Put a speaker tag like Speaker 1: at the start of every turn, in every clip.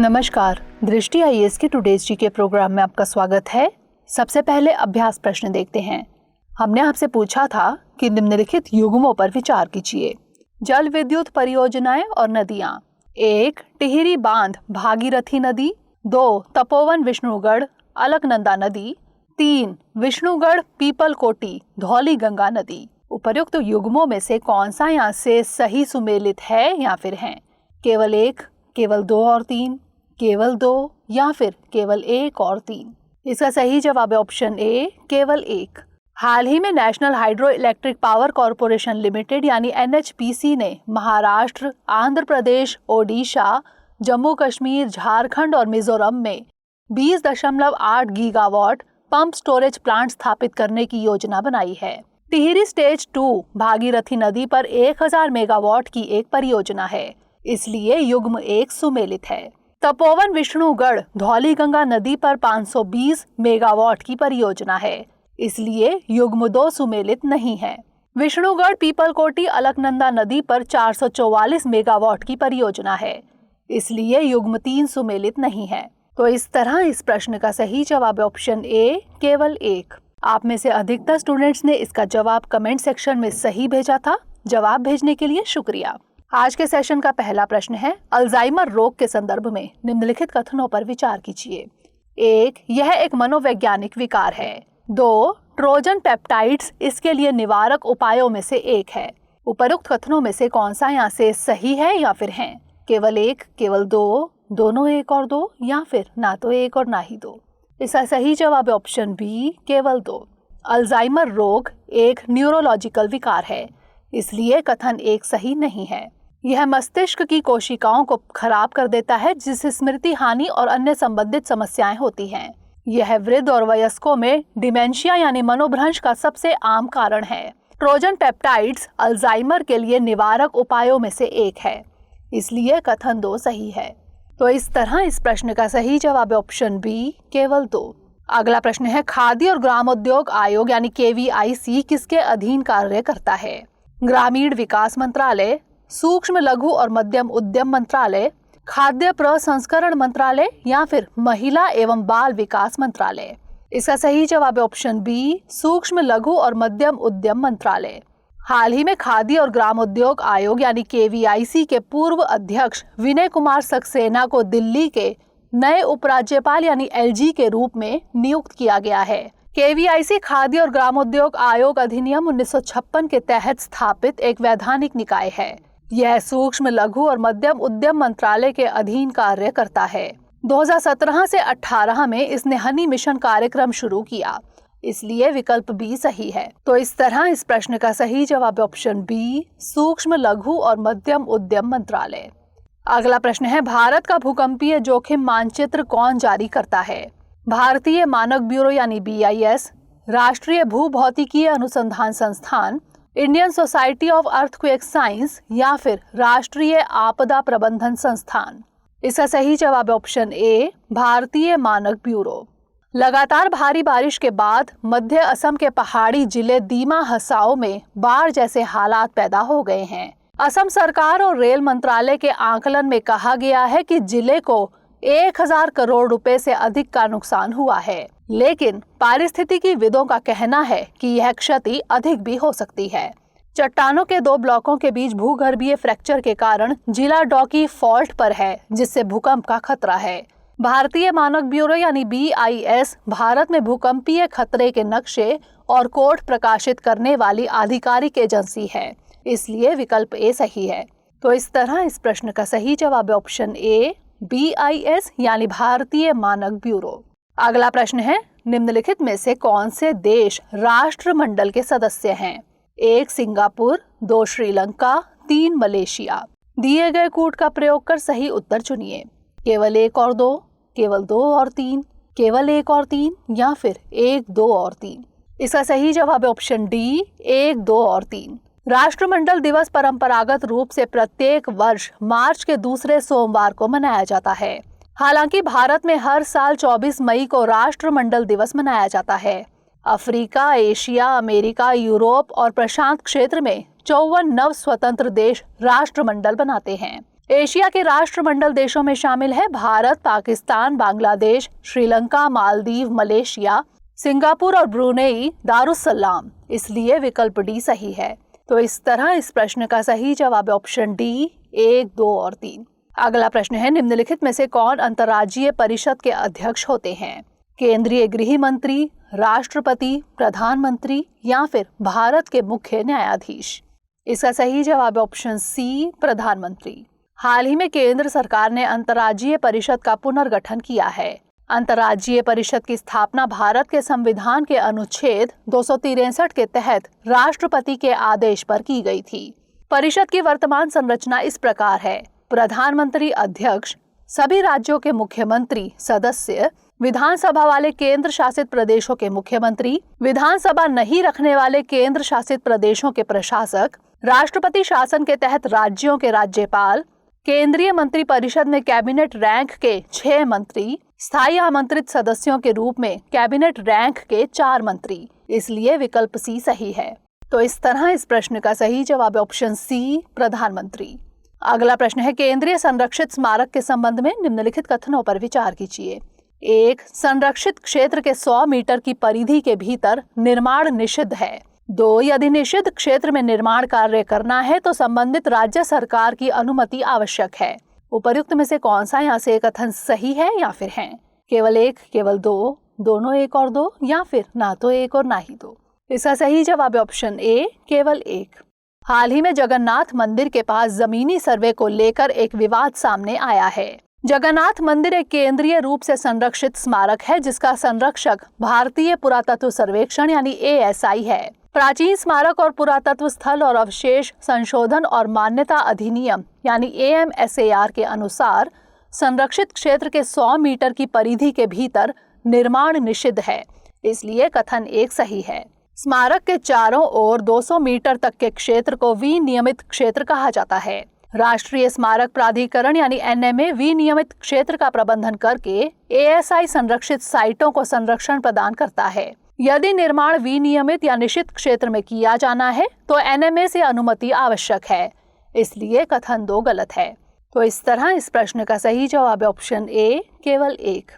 Speaker 1: नमस्कार, दृष्टि आईएएस के टुडेज जी के प्रोग्राम में आपका स्वागत है। सबसे पहले अभ्यास प्रश्न देखते हैं। हमने आपसे पूछा था कि निम्नलिखित युग्मों पर विचार कीजिए। जल विद्युत परियोजनाएं और नदियां। 1. टिहरी बांध भागीरथी नदी। 2. तपोवन विष्णुगढ़ अलकनंदा नदी। 3. विष्णुगढ़ पीपलकोटी धौली गंगा नदी। उपर्युक्त युग्मों में से कौन सा यहाँ से सही सुमेलित है या फिर हैं? केवल 1, केवल 2 और 3, केवल 2 या फिर केवल 1 और 3। इसका सही जवाब है ऑप्शन ए, केवल 1। हाल ही में national hydro electric power corporation limited यानी NHPC ने महाराष्ट्र, आंध्र प्रदेश, ओडिशा, जम्मू कश्मीर, झारखंड और मिजोरम में 20.8 गीगावाट पंप स्टोरेज प्लांट स्थापित करने की योजना बनाई है। टिहरी स्टेज 2 भागीरथी नदी पर 1000 मेगावाट की एक परियोजना है, इसलिए युग्म 1 सुमेलित है। तपोवन विष्णुगढ़ धौली गंगा नदी पर 520 मेगावाट की परियोजना है, इसलिए युग्म 2 सुमेलित नहीं है। विष्णुगढ़ पीपलकोटी अलकनंदा नदी पर 444 मेगावाट की परियोजना है, इसलिए युग्म 3 सुमेलित नहीं है। तो इस तरह इस प्रश्न का सही जवाब है ऑप्शन ए, केवल 1। आप में से अधिकतर स्टूडेंट्स ने इसका जवाब कमेंट सेक्शन में सही भेजा था। जवाब भेजने के लिए शुक्रिया। आज के सेशन का पहला प्रश्न है, अल्जाइमर रोग के संदर्भ में निम्नलिखित कथनों पर विचार कीजिए। 1. यह एक मनोवैज्ञानिक विकार है। 2. ट्रोजन पेप्टाइड्स इसके लिए निवारक उपायों में से एक है। उपरोक्त कथनों में से कौन सा यहाँ से सही है या फिर हैं? केवल 1, केवल 2, दोनों 1 और 2 या फिर ना तो 1 और ना ही 2। इसका सही जवाब है ऑप्शन बी, केवल 2। अल्जाइमर रोग एक न्यूरोलॉजिकल विकार है, इसलिए कथन 1 सही नहीं है। यह मस्तिष्क की कोशिकाओं को खराब कर देता है, जिससे स्मृति हानि और अन्य संबंधित समस्याएं होती हैं। यह वृद्ध और वयस्कों में डिमेंशिया यानी मनोभ्रंश का सबसे आम कारण है। ट्रोजन पेप्टाइड्स अल्जाइमर के लिए निवारक उपायों में से एक है, इसलिए कथन 2 सही है। तो इस तरह इस प्रश्न का सही जवाब है ऑप्शन बी, केवल 2। अगला प्रश्न है, खाद्य और ग्रामोद्योग आयोग यानी KVIC किसके अधीन कार्य करता है? ग्रामीण विकास मंत्रालय, सूक्ष्म लघु और मध्यम उद्यम मंत्रालय, खाद्य प्रसंस्करण मंत्रालय या फिर महिला एवं बाल विकास मंत्रालय। इसका सही जवाब है ऑप्शन बी, सूक्ष्म लघु और मध्यम उद्यम मंत्रालय। हाल ही में खाद्य और ग्रामोद्योग आयोग यानी KVIC के पूर्व अध्यक्ष विनय कुमार सक्सेना को दिल्ली के नए उपराज्यपाल यानी LG के रूप में नियुक्त किया गया है। KVIC खाद्य और ग्रामोद्योग आयोग अधिनियम 1956 के तहत स्थापित एक वैधानिक निकाय है। यह सूक्ष्म लघु और मध्यम उद्यम मंत्रालय के अधीन कार्य करता है। 2017 से 18 में इसने हनी मिशन कार्यक्रम शुरू किया, इसलिए विकल्प बी सही है। तो इस तरह इस प्रश्न का सही जवाब है ऑप्शन बी, सूक्ष्म लघु और मध्यम उद्यम मंत्रालय। अगला प्रश्न है, भारत का भूकंपीय जोखिम मानचित्र कौन जारी करता है? भारतीय मानक ब्यूरो यानी BIS, राष्ट्रीय भूभौतिकीय अनुसंधान संस्थान, Indian society of earthquake science या फिर राष्ट्रीय आपदा प्रबंधन संस्थान। इसका सही जवाब है ऑप्शन ए, भारतीय मानक ब्यूरो। लगातार भारी बारिश के बाद मध्य असम के पहाड़ी जिले दीमा हसाओ में बाढ़ जैसे हालात पैदा हो गए हैं। असम सरकार और रेल मंत्रालय के आकलन में कहा गया है कि जिले को 1000 करोड़ रुपए से अधिक का नुकसान हुआ है, लेकिन पारिस्थितिकीविदों का कहना है कि यह क्षति अधिक भी हो सकती है। चट्टानों के 2 ब्लॉकों के बीच भूगर्भीय फ्रैक्चर के कारण जिला डॉकी फॉल्ट पर है, जिससे भूकंप का खतरा है। भारतीय मानक ब्यूरो यानी BIS भारत में भूकंपीय खतरे के नक्शे और कोड प्रकाशित करने वाली आधिकारिक एजेंसी है, इसलिए विकल्प ए सही है। तो इस तरह इस प्रश्न का सही जवाब है ऑप्शन ए, BIS यानी भारतीय मानक ब्यूरो। अगला प्रश्न है, निम्नलिखित में से कौन से देश राष्ट्रमंडल के सदस्य हैं? 1 सिंगापुर, 2 श्रीलंका, 3 मलेशिया। दिए गए कूट का प्रयोग कर सही उत्तर चुनिए। केवल 1 और 2, केवल 2 और 3, केवल 1 और 3 या फिर 1, 2 और 3। इसका सही जवाब है ऑप्शन डी, 1, 2 और 3। राष्ट्रमंडल दिवस परंपरागत रूप से प्रत्येक वर्ष मार्च के दूसरे सोमवार को मनाया जाता है। हालांकि भारत में हर साल 24 मई को राष्ट्रमंडल दिवस मनाया जाता है। अफ्रीका, एशिया, अमेरिका, यूरोप और प्रशांत क्षेत्र में 54 नव स्वतंत्र देश राष्ट्रमंडल बनाते हैं। एशिया के राष्ट्रमंडल देशों में शामिल है भारत, पाकिस्तान, बांग्लादेश, श्रीलंका, मालदीव, मलेशिया, सिंगापुर और ब्रुनेई दारुसलाम। इसलिए विकल्प डी सही है। तो इस तरह इस प्रश्न का सही जवाब है ऑप्शन डी 1, 2 और 3। अगला प्रश्न है, निम्नलिखित में से कौन अंतर्राज्यीय परिषद के अध्यक्ष होते हैं? केंद्रीय गृह मंत्री, राष्ट्रपति, प्रधानमंत्री या फिर भारत के मुख्य न्यायाधीश? इसका सही जवाब है ऑप्शन सी, प्रधानमंत्री। हाल ही में केंद्र सरकार ने अंतर्राज्यीय परिषद का पुनर्गठन किया है। अंतर्राज्यीय परिषद की स्थापना भारत के संविधान के अनुच्छेद 263 के तहत राष्ट्रपति के आदेश पर की गई थी। परिषद की वर्तमान संरचना इस प्रकार है: प्रधानमंत्री अध्यक्ष, सभी राज्यों के मुख्यमंत्री सदस्य, विधानसभा वाले केंद्र शासित प्रदेशों के मुख्यमंत्री, विधानसभा नहीं रखने वाले केंद्र शासित प्रदेशों के प्रशासक, राष्ट्रपति शासन के तहत राज्यों के राज्यपाल, केंद्रीय मंत्री परिषद में कैबिनेट रैंक के 6 मंत्री, स्थायी आमंत्रित सदस्यों के रूप में कैबिनेट रैंक के 4 मंत्री। इसलिए विकल्प सी सही है। तो इस तरह इस प्रश्न का सही जवाब है ऑप्शन सी, प्रधानमंत्री। अगला प्रश्न है, केंद्रीय संरक्षित स्मारक के संबंध में निम्नलिखित कथनों पर विचार कीजिए। 1. संरक्षित क्षेत्र के 100 मीटर की परिधि के भीतर निर्माण निषिद्ध है। 2. यदि निषिद्ध क्षेत्र में निर्माण कार्य करना है तो संबंधित राज्य सरकार की अनुमति आवश्यक है। उपर्युक्त में से कौन सा यहाँ से कथन सही है या फिर है? केवल 1, केवल 2, दोनों 1 और 2 या फिर ना तो 1 और ना ही 2? इसका सही जवाब है ऑप्शन ए, केवल 1। हाल ही में जगन्नाथ मंदिर के पास जमीनी सर्वे को लेकर एक विवाद सामने आया है। जगन्नाथ मंदिर एक केंद्रीय रूप से संरक्षित स्मारक है जिसका संरक्षक भारतीय पुरातत्व सर्वेक्षण यानी ASI है। प्राचीन स्मारक और पुरातत्व स्थल और अवशेष संशोधन और मान्यता अधिनियम यानी AMSAR के अनुसार संरक्षित क्षेत्र के 100 मीटर की परिधि के भीतर निर्माण निषिद्ध है। इसलिए कथन 1 सही है। स्मारक के चारों ओर 200 मीटर तक के क्षेत्र को विनियमित क्षेत्र कहा जाता है। राष्ट्रीय स्मारक प्राधिकरण यानी NMA विनियमित क्षेत्र का प्रबंधन करके ASI संरक्षित साइटों को संरक्षण प्रदान करता है। यदि निर्माण विनियमित या निषिद्ध क्षेत्र में किया जाना है तो NMA से अनुमति आवश्यक है। इसलिए कथन 2 गलत है। तो इस तरह इस प्रश्न का सही जवाब है ऑप्शन ए, केवल 1।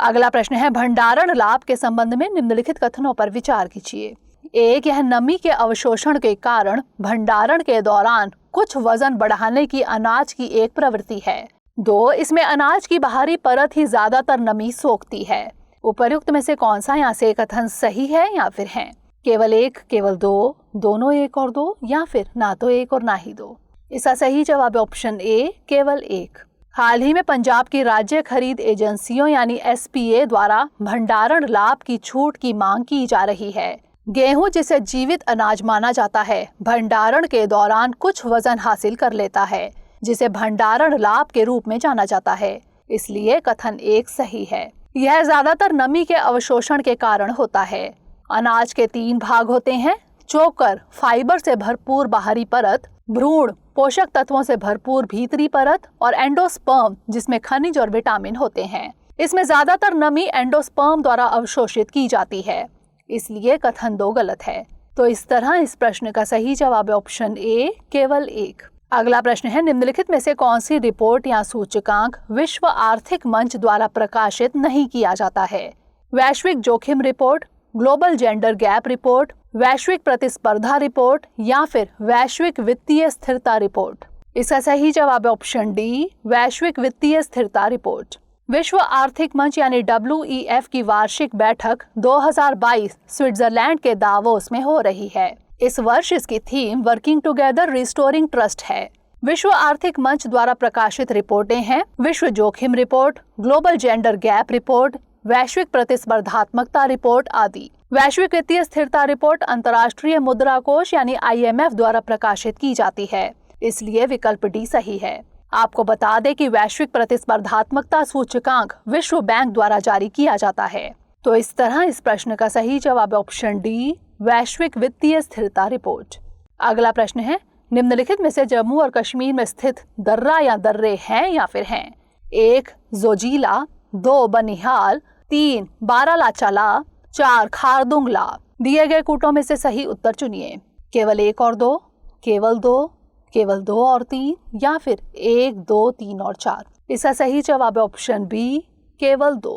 Speaker 1: अगला प्रश्न है, भंडारण लाभ के संबंध में निम्नलिखित कथनों पर विचार कीजिए। 1. यह नमी के अवशोषण के कारण भंडारण के दौरान कुछ वजन बढ़ाने की अनाज की एक प्रवृत्ति है। 2. इसमें अनाज की बाहरी परत ही ज्यादातर नमी सोखती है। उपर्युक्त में से कौन सा यहाँ से कथन सही है या फिर है? केवल 1, केवल 2, दोनों 1 और 2 या फिर ना तो 1 और ना ही 2? इसका सही जवाब है ऑप्शन ए, केवल 1। हाल ही में पंजाब की राज्य खरीद एजेंसियों यानी SPA द्वारा भंडारण लाभ की छूट की मांग की जा रही है। गेहूं, जिसे जीवित अनाज माना जाता है, भंडारण के दौरान कुछ वजन हासिल कर लेता है जिसे भंडारण लाभ के रूप में जाना जाता है। इसलिए कथन 1 सही है। यह ज्यादातर नमी के अवशोषण के कारण होता है। अनाज के 3 भाग होते हैं: चोकर, फाइबर से भरपूर बाहरी परत, भ्रूण, पोषक तत्वों से भरपूर भीतरी परत और एंडोस्पर्म, जिसमें खनिज और विटामिन होते हैं। इसमें ज्यादातर नमी एंडोस्पर्म द्वारा अवशोषित की जाती है। इसलिए कथन 2 गलत है। तो इस तरह इस प्रश्न का सही जवाब है ऑप्शन ए, केवल 1। अगला प्रश्न है, निम्नलिखित में से कौन सी रिपोर्ट या सूचकांक विश्व आर्थिक मंच द्वारा प्रकाशित नहीं किया जाता है? वैश्विक जोखिम report, global gender gap report, वैश्विक प्रतिस्पर्धा रिपोर्ट या फिर वैश्विक वित्तीय स्थिरता रिपोर्ट? इसका सही जवाब है ऑप्शन डी, वैश्विक वित्तीय स्थिरता रिपोर्ट। विश्व आर्थिक मंच यानी WEF की वार्षिक बैठक 2022 स्विट्जरलैंड के दावोस में हो रही है। इस वर्ष इसकी theme working together restoring trust है। विश्व आर्थिक मंच द्वारा प्रकाशित रिपोर्टें हैं विश्व जोखिम report, global gender gap report, वैश्विक प्रतिस्पर्धात्मकता रिपोर्ट आदि। वैश्विक वित्तीय स्थिरता रिपोर्ट अंतर्राष्ट्रीय मुद्रा कोष यानी IMF द्वारा प्रकाशित की जाती है। इसलिए विकल्प डी सही है। आपको बता दें कि वैश्विक प्रतिस्पर्धात्मकता सूचकांक विश्व बैंक द्वारा जारी किया जाता है। तो इस तरह इस प्रश्न का सही जवाब है ऑप्शन डी, वैश्विक वित्तीय स्थिरता रिपोर्ट। अगला प्रश्न है, निम्नलिखित में से जम्मू और कश्मीर में स्थित दर्रा या दर्रे हैं या फिर हैं? 1. जोजिला, 2. बनिहाल, 3. बारालाचाला, 4. खारदुंगला। दिए गए कूटों में से सही उत्तर चुनिए। केवल 1 और 2, केवल 2, केवल 2 और 3 या फिर 1, 2, 3 और 4? इसका सही जवाब है ऑप्शन बी, केवल 2।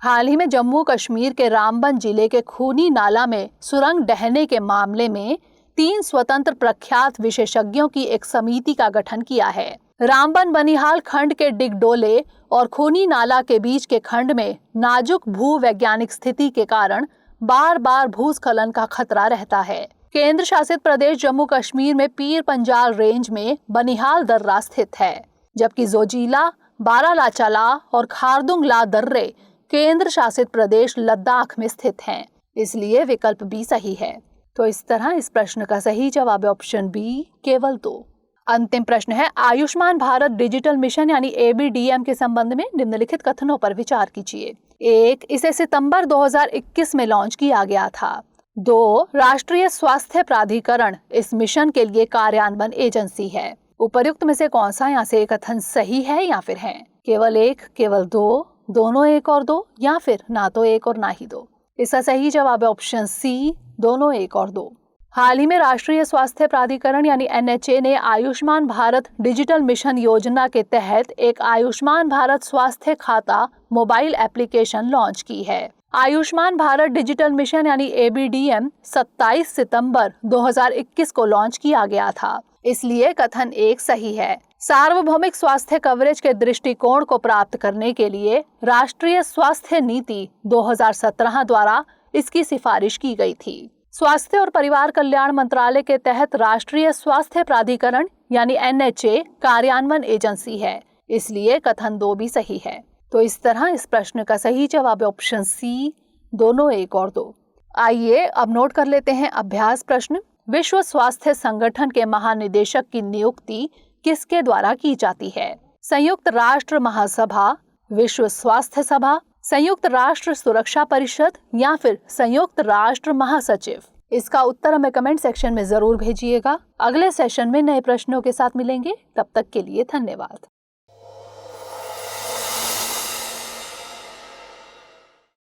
Speaker 1: हाल ही में जम्मू कश्मीर के रामबन जिले के खूनी नाला में सुरंग ढहने के मामले में 3 स्वतंत्र प्रख्यात विशेषज्ञों की एक समिति का गठन किया है। रामबन बनिहाल खंड के डिगडोले और खूनी नाला के बीच के खंड में नाजुक भूवैज्ञानिक स्थिति के कारण बार बार भूस्खलन का खतरा रहता है। केंद्र शासित प्रदेश जम्मू कश्मीर में पीर पंजाल रेंज में बनिहाल दर्रा स्थित है, जबकि जोजिला, बारालाचाला और खारदुंगला दर्रे केंद्र शासित प्रदेश लद्दाख में स्थित हैं। इसलिए विकल्प बी सही है। तो इस तरह इस प्रश्न का सही जवाब है ऑप्शन बी, केवल 2। अंतिम प्रश्न है, आयुष्मान भारत डिजिटल मिशन यानी ABDM के संबंध में निम्नलिखित कथनों पर विचार कीजिए। 1, इसे सितंबर 2021 में लॉन्च किया गया था। 2, राष्ट्रीय स्वास्थ्य प्राधिकरण इस मिशन के लिए कार्यान्वयन एजेंसी है। उपर्युक्त में से कौन सा यहाँ से कथन सही है या फिर है? केवल 1, केवल 2, दोनों 1 और 2 या फिर ना तो 1 और ना ही 2? इसका सही जवाब है ऑप्शन सी, दोनों 1 और 2। हाल ही में राष्ट्रीय स्वास्थ्य प्राधिकरण यानी NHA ने आयुष्मान भारत डिजिटल मिशन योजना के तहत एक आयुष्मान भारत स्वास्थ्य खाता मोबाइल एप्लीकेशन लॉन्च की है। आयुष्मान भारत डिजिटल मिशन यानी ABDM 27 सितंबर 2021 को लॉन्च किया गया था। इसलिए कथन 1 सही है। सार्वभौमिक स्वास्थ्य कवरेज के दृष्टिकोण को प्राप्त करने के लिए राष्ट्रीय स्वास्थ्य नीति 2017 द्वारा इसकी सिफारिश की गई थी। स्वास्थ्य और परिवार कल्याण मंत्रालय के तहत राष्ट्रीय स्वास्थ्य प्राधिकरण यानी NHA कार्यान्वयन एजेंसी है, इसलिए कथन 2 भी सही है। तो इस तरह इस प्रश्न का सही जवाब है ऑप्शन सी, दोनों 1 और 2। आइए अब नोट कर लेते हैं अभ्यास प्रश्न। विश्व स्वास्थ्य संगठन के महानिदेशक की नियुक्ति किसके द्वारा की जाती है? संयुक्त राष्ट्र महासभा, विश्व स्वास्थ्य सभा, संयुक्त राष्ट्र सुरक्षा परिषद या फिर संयुक्त राष्ट्र महासचिव? इसका उत्तर हमें कमेंट सेक्शन में जरूर भेजिएगा। अगले सेशन में नए प्रश्नों के साथ मिलेंगे, तब तक के लिए धन्यवाद।